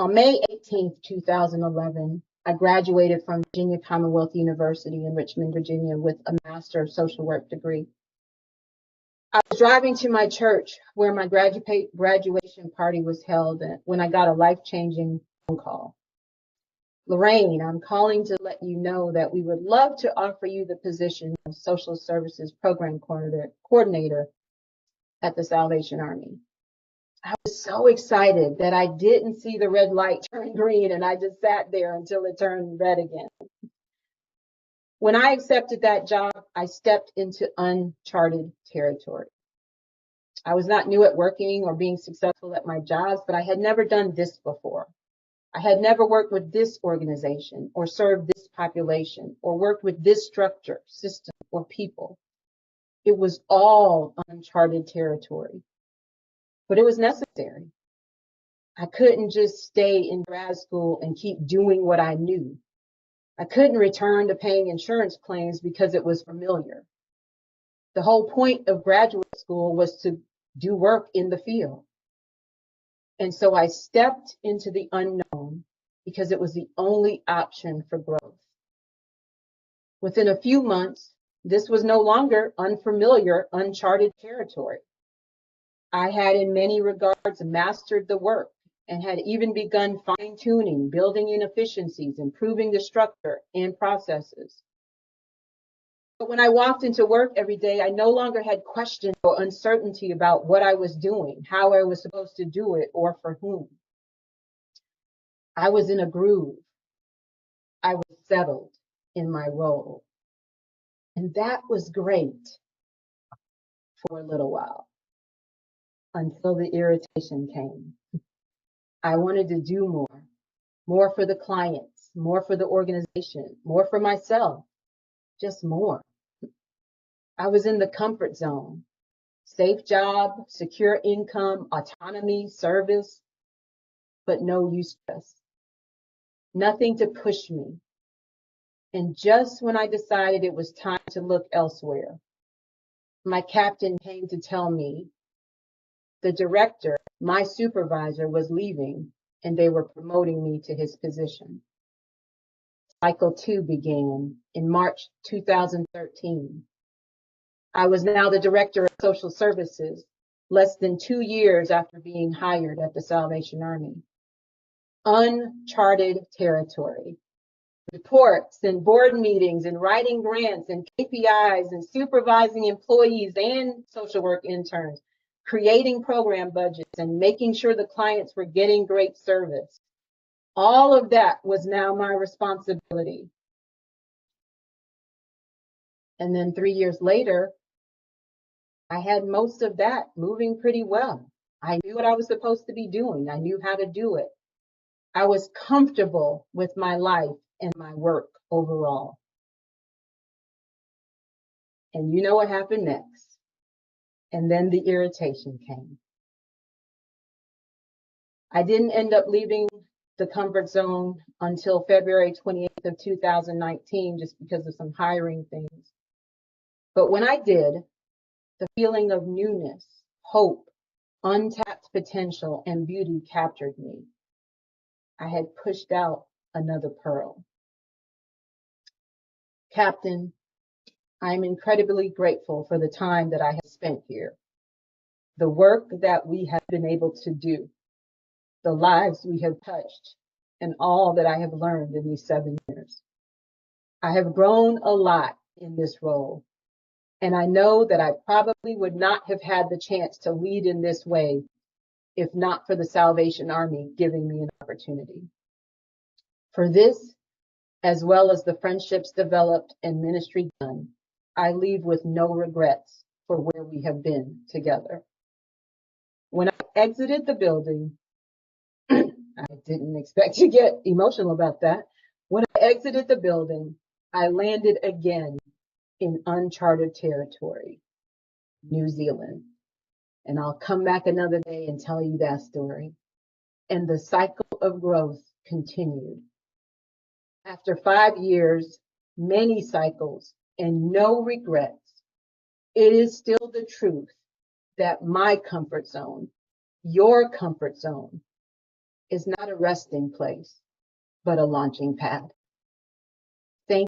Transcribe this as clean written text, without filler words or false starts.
On May 18th, 2011, I graduated from Virginia Commonwealth University in Richmond, Virginia with a Master of Social Work degree. I was driving to my church where my graduation party was held when I got a life-changing phone call. Lorraine, I'm calling to let you know that we would love to offer you the position of Social Services Program Coordinator at the Salvation Army. I was so excited that I didn't see the red light turn green, and I just sat there until it turned red again. When I accepted that job, I stepped into uncharted territory. I was not new at working or being successful at my jobs, but I had never done this before. I had never worked with this organization or served this population or worked with this structure, system, or people. It was all uncharted territory, but it was necessary. I couldn't just stay in grad school and keep doing what I knew. I couldn't return to paying insurance claims because it was familiar. The whole point of graduate school was to do work in the field. And so I stepped into the unknown because it was the only option for growth. Within a few months, this was no longer unfamiliar, uncharted territory. I had in many regards mastered the work and had even begun fine-tuning, building in efficiencies, improving the structure and processes. But when I walked into work every day, I no longer had questions or uncertainty about what I was doing, how I was supposed to do it, or for whom. I was in a groove. I was settled in my role. And that was great for a little while, until the irritation came. I wanted to do more for the clients, more for the organization, more for myself, just more. I was in the comfort zone, safe job, secure income, autonomy, service, but no eustress, nothing to push me. And just when I decided it was time to look elsewhere, my captain came to tell me the director, my supervisor, was leaving and they were promoting me to his position. Cycle 2 began in March 2013. I was now the director of social services, less than 2 years after being hired at the Salvation Army. Uncharted territory. Reports and board meetings and writing grants and KPIs and supervising employees and social work interns, creating program budgets and making sure the clients were getting great service. All of that was now my responsibility. And then 3 years later, I had most of that moving pretty well. I knew what I was supposed to be doing. I knew how to do it. I was comfortable with my life and my work overall. And you know what happened next? And then the irritation came. I didn't end up leaving the comfort zone until February 28th of 2019, just because of some hiring things. But when I did, the feeling of newness, hope, untapped potential, and beauty captured me. I had pushed out another pearl. Captain, I am incredibly grateful for the time that I have spent here, the work that we have been able to do, the lives we have touched, and all that I have learned in these 7 years. I have grown a lot in this role, and I know that I probably would not have had the chance to lead in this way if not for the Salvation Army giving me an opportunity. For this, as well as the friendships developed and ministry done, I leave with no regrets for where we have been together. When I exited the building, I didn't expect to get emotional about that. When I exited the building, I landed again in uncharted territory, New Zealand. And I'll come back another day and tell you that story. And the cycle of growth continued. After 5 years, many cycles, and no regrets, it is still the truth that my comfort zone, your comfort zone, is not a resting place, but a launching pad.